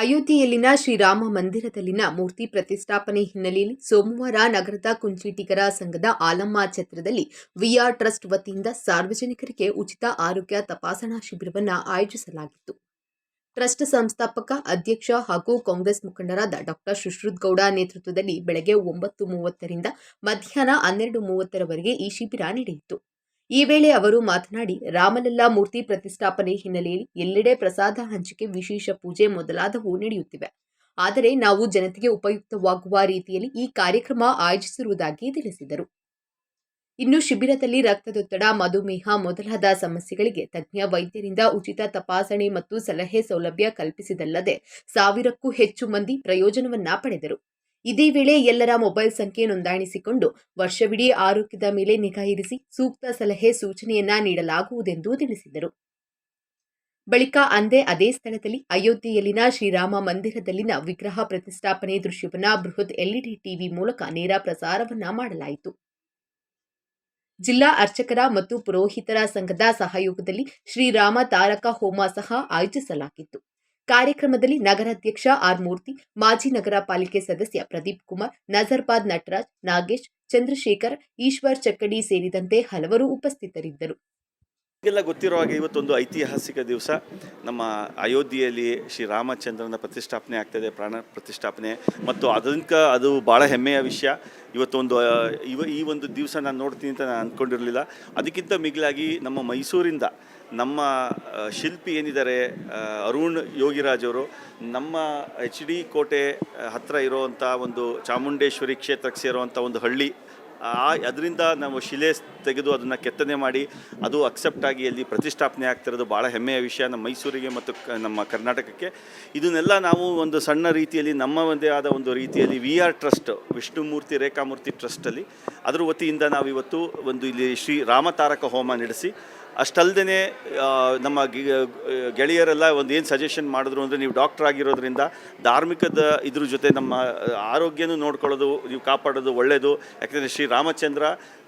ಅಯೋಧ್ಯೆಯಲ್ಲಿನ ಶ್ರೀರಾಮ ಮಂದಿರದಲ್ಲಿನ ಮೂರ್ತಿ ಪ್ರತಿಷ್ಠಾಪನೆ ಹಿನ್ನೆಲೆಯಲ್ಲಿ ಸೋಮವಾರ ನಗರದ ಕುಂಚಿಟಿಗರ ಸಂಘದ ಆಲಮ್ಮ ಛತ್ರದಲ್ಲಿ ವಿಆರ್ ಟ್ರಸ್ಟ್ ವತಿಯಿಂದ ಸಾರ್ವಜನಿಕರಿಗೆ ಉಚಿತ ಆರೋಗ್ಯ ತಪಾಸಣಾ ಶಿಬಿರವನ್ನು ಆಯೋಜಿಸಲಾಗಿತ್ತು. ಟ್ರಸ್ಟ್ ಸಂಸ್ಥಾಪಕ ಅಧ್ಯಕ್ಷ ಹಾಗೂ ಕಾಂಗ್ರೆಸ್ ಮುಖಂಡರಾದ ಡಾ ಸುಶ್ರುತಗೌಡ ನೇತೃತ್ವದಲ್ಲಿ ಬೆಳಗ್ಗೆ 9:30 ರಿಂದ ಮಧ್ಯಾಹ್ನ 12:30 ಈ ಶಿಬಿರ ನಡೆಯಿತು. ಈ ವೇಳೆ ಅವರು ಮಾತನಾಡಿ, ರಾಮಲಲ್ಲಾ ಮೂರ್ತಿ ಪ್ರತಿಷ್ಠಾಪನೆ ಹಿನ್ನೆಲೆಯಲ್ಲಿ ಎಲ್ಲೆಡೆ ಪ್ರಸಾದ ಹಂಚಿಕೆ, ವಿಶೇಷ ಪೂಜೆ ಮೊದಲಾದವು ನಡೆಯುತ್ತಿವೆ. ಆದರೆ ನಾವು ಜನತೆಗೆ ಉಪಯುಕ್ತವಾಗುವ ರೀತಿಯಲ್ಲಿ ಈ ಕಾರ್ಯಕ್ರಮ ಆಯೋಜಿಸಿರುವುದಾಗಿ ತಿಳಿಸಿದರು. ಇನ್ನು ಶಿಬಿರದಲ್ಲಿ ರಕ್ತದೊತ್ತಡ, ಮಧುಮೇಹ ಮೊದಲಾದ ಸಮಸ್ಯೆಗಳಿಗೆ ತಜ್ಞ ವೈದ್ಯರಿಂದ ಉಚಿತ ತಪಾಸಣೆ ಮತ್ತು ಸಲಹೆ ಸೌಲಭ್ಯ ಕಲ್ಪಿಸಿದಲ್ಲದೆ 1000ಕ್ಕೂ ಹೆಚ್ಚು ಮಂದಿ ಪ್ರಯೋಜನವನ್ನ ಪಡೆದರು. ಇದೇ ವೇಳೆ ಎಲ್ಲರ ಮೊಬೈಲ್ ಸಂಖ್ಯೆ ನೋಂದಾಯಿಸಿಕೊಂಡು ವರ್ಷವಿಡೀ ಆರೋಗ್ಯದ ಮೇಲೆ ನಿಗಾ ಇರಿಸಿ ಸೂಕ್ತ ಸಲಹೆ ಸೂಚನೆಯನ್ನ ನೀಡಲಾಗುವುದೆಂದು ತಿಳಿಸಿದರು. ಬಳಿಕ ಅದೇ ಸ್ಥಳದಲ್ಲಿ ಅಯೋಧ್ಯೆಯಲ್ಲಿನ ಶ್ರೀರಾಮ ಮಂದಿರದಲ್ಲಿನ ವಿಗ್ರಹ ಪ್ರತಿಷ್ಠಾಪನೆ ದೃಶ್ಯವನ್ನ ಬೃಹತ್ ಎಲ್ಇಡಿ ಟಿವಿ ಮೂಲಕ ನೇರ ಪ್ರಸಾರವನ್ನ ಮಾಡಲಾಯಿತು. ಜಿಲ್ಲಾ ಅರ್ಚಕರ ಮತ್ತು ಪುರೋಹಿತರ ಸಂಘದ ಸಹಯೋಗದಲ್ಲಿ ಶ್ರೀರಾಮ ತಾರಕ ಹೋಮ ಸಹ ಆಯೋಜಿಸಲಾಗಿತ್ತು. ಕಾರ್ಯಕ್ರಮದಲ್ಲಿ ನಗರಾಧ್ಯಕ್ಷ ಆರ್ ಮೂರ್ತಿ, ಮಾಜಿ ನಗರ ಪಾಲಿಕೆ ಸದಸ್ಯ ಪ್ರದೀಪ್ ಕುಮಾರ್, ನಜರ್ಬಾದ್ ನಟರಾಜ್, ನಾಗೇಶ್, ಚಂದ್ರಶೇಖರ್, ಈಶ್ವರ್ ಚಕ್ಕಡಿ ಸೇರಿದಂತೆ ಹಲವರು ಉಪಸ್ಥಿತರಿದ್ದರು. ಈಗೆಲ್ಲ ಗೊತ್ತಿರೋ ಹಾಗೆ ಇವತ್ತೊಂದು ಐತಿಹಾಸಿಕ ದಿವಸ. ನಮ್ಮ ಅಯೋಧ್ಯೆಯಲ್ಲಿ ಶ್ರೀರಾಮಚಂದ್ರನ ಪ್ರತಿಷ್ಠಾಪನೆ ಆಗ್ತಾಯಿದೆ, ಪ್ರಾಣ ಪ್ರತಿಷ್ಠಾಪನೆ, ಮತ್ತು ಅದು ಭಾಳ ಹೆಮ್ಮೆಯ ವಿಷಯ. ಈ ಒಂದು ದಿವಸ ನಾನು ನೋಡ್ತೀನಿ ಅಂತ ನಾನು ಅಂದ್ಕೊಂಡಿರಲಿಲ್ಲ. ಅದಕ್ಕಿಂತ ಮಿಗಿಲಾಗಿ ನಮ್ಮ ಮೈಸೂರಿಂದ ನಮ್ಮ ಶಿಲ್ಪಿ ಏನಿದ್ದಾರೆ ಅರುಣ್ ಯೋಗಿರಾಜ್ ಅವರು, ನಮ್ಮ HD ಕೋಟೆ ಹತ್ತಿರ ಇರೋವಂಥ ಒಂದು ಚಾಮುಂಡೇಶ್ವರಿ ಕ್ಷೇತ್ರಕ್ಕೆ ಸೇರುವಂಥ ಒಂದು ಹಳ್ಳಿ, ಅದರಿಂದ ನಾವು ಶಿಲೆ ತೆಗೆದು ಅದನ್ನು ಕೆತ್ತನೆ ಮಾಡಿ ಅದು ಅಕ್ಸೆಪ್ಟ್ ಆಗಿ ಅಲ್ಲಿ ಪ್ರತಿಷ್ಠಾಪನೆ ಆಗ್ತಿರೋದು ಭಾಳ ಹೆಮ್ಮೆಯ ವಿಷಯ ನಮ್ಮ ಮೈಸೂರಿಗೆ ಮತ್ತು ನಮ್ಮ ಕರ್ನಾಟಕಕ್ಕೆ. ಇದನ್ನೆಲ್ಲ ನಾವು ಒಂದು ಸಣ್ಣ ರೀತಿಯಲ್ಲಿ ನಮ್ಮ ಒಂದೇ ಆದ ಒಂದು ರೀತಿಯಲ್ಲಿ VR ಟ್ರಸ್ಟ್, ವಿಷ್ಣುಮೂರ್ತಿ ರೇಖಾಮೂರ್ತಿ ಟ್ರಸ್ಟಲ್ಲಿ ಅದರ ವತಿಯಿಂದ ನಾವು ಇವತ್ತು ಇಲ್ಲಿ ಶ್ರೀ ರಾಮತಾರಕ ಹೋಮ ನಡೆಸಿ, ಅಷ್ಟಲ್ಲದೆ ನಮ್ಮ ಗೆಳೆಯರೆಲ್ಲ ಏನು ಸಜೆಷನ್ ಮಾಡಿದ್ರು ಅಂದರೆ, ನೀವು ಡಾಕ್ಟರ್ ಆಗಿರೋದ್ರಿಂದ ಧಾರ್ಮಿಕದ ಇದ್ರ ಜೊತೆ ನಮ್ಮ ಆರೋಗ್ಯನೂ ನೋಡ್ಕೊಳ್ಳೋದು, ನೀವು ಕಾಪಾಡೋದು ಒಳ್ಳೆಯದು. ಯಾಕೆಂದರೆ ಶ್ರೀರಾಮಚಂದ್ರ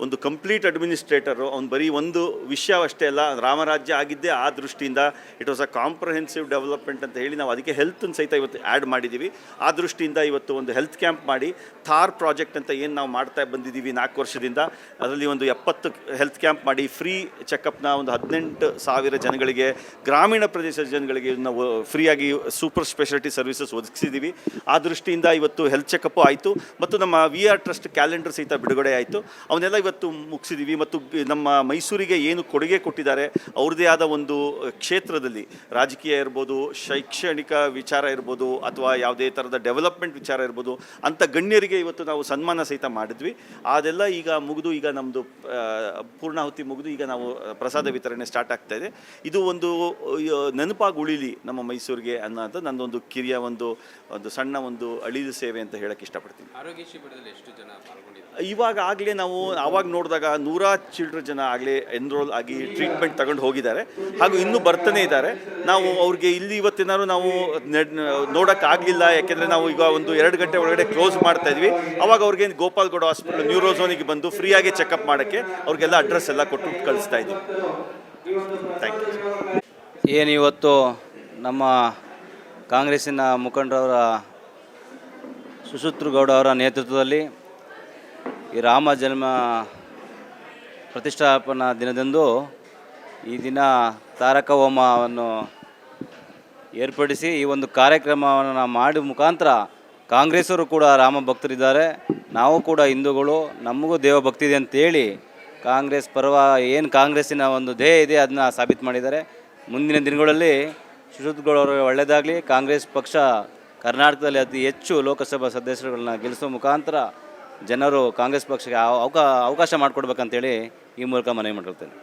ಒಂದು ಕಂಪ್ಲೀಟ್ ಅಡ್ಮಿನಿಸ್ಟ್ರೇಟರು. ಅವ್ನು ಬರೀ ಒಂದು ವಿಷಯ ಅಷ್ಟೇ ಅಲ್ಲ, ರಾಮರಾಜ್ಯ ಆಗಿದ್ದೇ ಆ ದೃಷ್ಟಿಯಿಂದ it was a comprehensive development ಅಂತ ಹೇಳಿ ನಾವು ಅದಕ್ಕೆ ಹೆಲ್ತನ್ನು ಸಹಿತ ಇವತ್ತು ಆ್ಯಡ್ ಮಾಡಿದ್ದೀವಿ. ಆ ದೃಷ್ಟಿಯಿಂದ ಇವತ್ತು ಒಂದು ಹೆಲ್ತ್ ಕ್ಯಾಂಪ್ ಮಾಡಿ ಥಾರ್ ಪ್ರಾಜೆಕ್ಟ್ ಅಂತ ಏನು ನಾವು ಮಾಡ್ತಾ ಬಂದಿದ್ದೀವಿ 4 ವರ್ಷದಿಂದ, ಅದರಲ್ಲಿ ಒಂದು 70 ಹೆಲ್ತ್ ಕ್ಯಾಂಪ್ ಮಾಡಿ ಫ್ರೀ ಚೆಕಪ್ನ ಒಂದು 18,000 ಜನಗಳಿಗೆ, ಗ್ರಾಮೀಣ ಪ್ರದೇಶದ ಜನಗಳಿಗೆ ನಾವು ಫ್ರೀಯಾಗಿ ಸೂಪರ್ ಸ್ಪೆಷಾಲಿಟಿ ಸರ್ವಿಸಸ್ ಒದಗಿಸಿದ್ದೀವಿ. ಆ ದೃಷ್ಟಿಯಿಂದ ಇವತ್ತು ಹೆಲ್ತ್ ಚೆಕಪ್ಪು ಆಯಿತು ಮತ್ತು ನಮ್ಮ VR ಟ್ರಸ್ಟ್ ಕ್ಯಾಲೆಂಡರ್ ಸಹಿತ ಬಿಡುಗಡೆ ಆಯಿತು. ಅವನ್ನೆಲ್ಲ ಇವತ್ತು ಮುಗಿಸಿದ್ದೀವಿ. ಮತ್ತು ನಮ್ಮ ಮೈಸೂರಿಗೆ ಏನು ಕೊಡುಗೆ ಕೊಟ್ಟಿದ್ದಾರೆ ಅವ್ರದ್ದೇ ಆದ ಒಂದು ಕ್ಷೇತ್ರದಲ್ಲಿ, ರಾಜಕೀಯ ಇರ್ಬೋದು, ಶೈಕ್ಷಣಿಕ ವಿಚಾರ ಇರ್ಬೋದು, ಅಥವಾ ಯಾವುದೇ ಥರದ ಡೆವಲಪ್ಮೆಂಟ್ ವಿಚಾರ ಇರ್ಬೋದು, ಅಂಥ ಗಣ್ಯರಿಗೆ ಇವತ್ತು ನಾವು ಸನ್ಮಾನ ಸಹಿತ ಮಾಡಿದ್ವಿ. ಅದೆಲ್ಲ ಈಗ ಮುಗಿದು, ಈಗ ನಮ್ಮದು ಪೂರ್ಣಾಹುತಿ ಮುಗಿದು ಈಗ ನಾವು ಪ್ರಸಾದ ವಿತರಣೆ ಸ್ಟಾರ್ಟ್ ಆಗ್ತಾ ಇದೆ. ಇದು ಒಂದು ನೆನಪಾಗಿ ಉಳಿಲಿ ನಮ್ಮ ಮೈಸೂರಿಗೆ ಅನ್ನೋದು ನನ್ನದೊಂದು ಕಿರಿಯ ಒಂದು ಸಣ್ಣ ಒಂದು ಅಳಿಲು ಸೇವೆ ಅಂತ ಹೇಳಕ್ಕೆ ಇಷ್ಟಪಡ್ತೀನಿ. ಆರೋಗ್ಯ ಶಿಬಿರದಲ್ಲಿ ಎಷ್ಟು ಜನ ಪಾಲ್ಗೊಂಡಿದ್ದಾರೆ? ಇವಾಗ ಆಗಲೇ ನಾವು ಆವಾಗ ನೋಡಿದಾಗ 100 ಚಿಲ್ಡ್ರ ಜನ ಆಗಲೇ ಎನ್ರೋಲ್ ಆಗಿ ಟ್ರೀಟ್ಮೆಂಟ್ ತಗೊಂಡು ಹೋಗಿದ್ದಾರೆ, ಹಾಗೂ ಇನ್ನೂ ಬರ್ತಾನೆ ಇದ್ದಾರೆ. ನಾವು ಅವ್ರಿಗೆ ಇಲ್ಲಿ ಇವತ್ತೇನಾದ್ರು ನಾವು ನೋಡೋಕ್ಕಾಗಲಿಲ್ಲ, ಯಾಕೆಂದರೆ ನಾವು ಈಗ ಒಂದು 2 ಗಂಟೆ ಒಳಗಡೆ ಕ್ಲೋಸ್ ಮಾಡ್ತಾ ಇದ್ವಿ. ಅವಾಗ ಅವ್ರಿಗೆ ಗೋಪಾಲ್ಗೌಡ ಹಾಸ್ಪಿಟಲ್ ನ್ಯೂರೋಝೋನಿಗೆ ಬಂದು ಫ್ರೀಯಾಗಿ ಚೆಕಪ್ ಮಾಡೋಕ್ಕೆ ಅವ್ರಿಗೆಲ್ಲ ಅಡ್ರೆಸ್ ಎಲ್ಲ ಕೊಟ್ಟು ಕಳಿಸ್ತಾ ಇದ್ದೀವಿ. Thank you. ಏನು ಇವತ್ತು ನಮ್ಮ ಕಾಂಗ್ರೆಸ್ಸಿನ ಮುಖಂಡರವರ ಸುಶ್ರುತಗೌಡ ಅವರ ನೇತೃತ್ವದಲ್ಲಿ ಈ ರಾಮ ಜನ್ಮ ಪ್ರತಿಷ್ಠಾಪನಾ ದಿನದಂದು ಈ ದಿನ ತಾರಕ ಹೋಮವನ್ನು ಏರ್ಪಡಿಸಿ ಈ ಒಂದು ಕಾರ್ಯಕ್ರಮವನ್ನು ಮಾಡುವ ಮುಖಾಂತರ ಕಾಂಗ್ರೆಸ್ಸವರು ಕೂಡ ರಾಮ ಭಕ್ತರಿದ್ದಾರೆ, ನಾವು ಕೂಡ ಹಿಂದೂಗಳು, ನಮಗೂ ದೇವಭಕ್ತಿ ಇದೆ ಅಂತೇಳಿ ಕಾಂಗ್ರೆಸ್ ಏನು ಕಾಂಗ್ರೆಸ್ಸಿನ ಒಂದು ಧ್ಯೇಯ ಇದೆ ಅದನ್ನ ಸಾಬೀತು ಮಾಡಿದ್ದಾರೆ. ಮುಂದಿನ ದಿನಗಳಲ್ಲಿ ಸುಶ್ರುತಗೌಡರಿಗೆ ಒಳ್ಳೆಯದಾಗಲಿ. ಕಾಂಗ್ರೆಸ್ ಪಕ್ಷ ಕರ್ನಾಟಕದಲ್ಲಿ ಅತಿ ಹೆಚ್ಚು ಲೋಕಸಭಾ ಸದಸ್ಯರುಗಳನ್ನ ಗೆಲ್ಲಿಸುವ ಮುಖಾಂತರ ಜನರು ಕಾಂಗ್ರೆಸ್ ಪಕ್ಷಕ್ಕೆ ಅವಕಾಶ ಮಾಡಿಕೊಡ್ಬೇಕಂತೇಳಿ ಈ ಮೂಲಕ ಮನವಿ ಮಾಡಿರ್ತೇನೆ.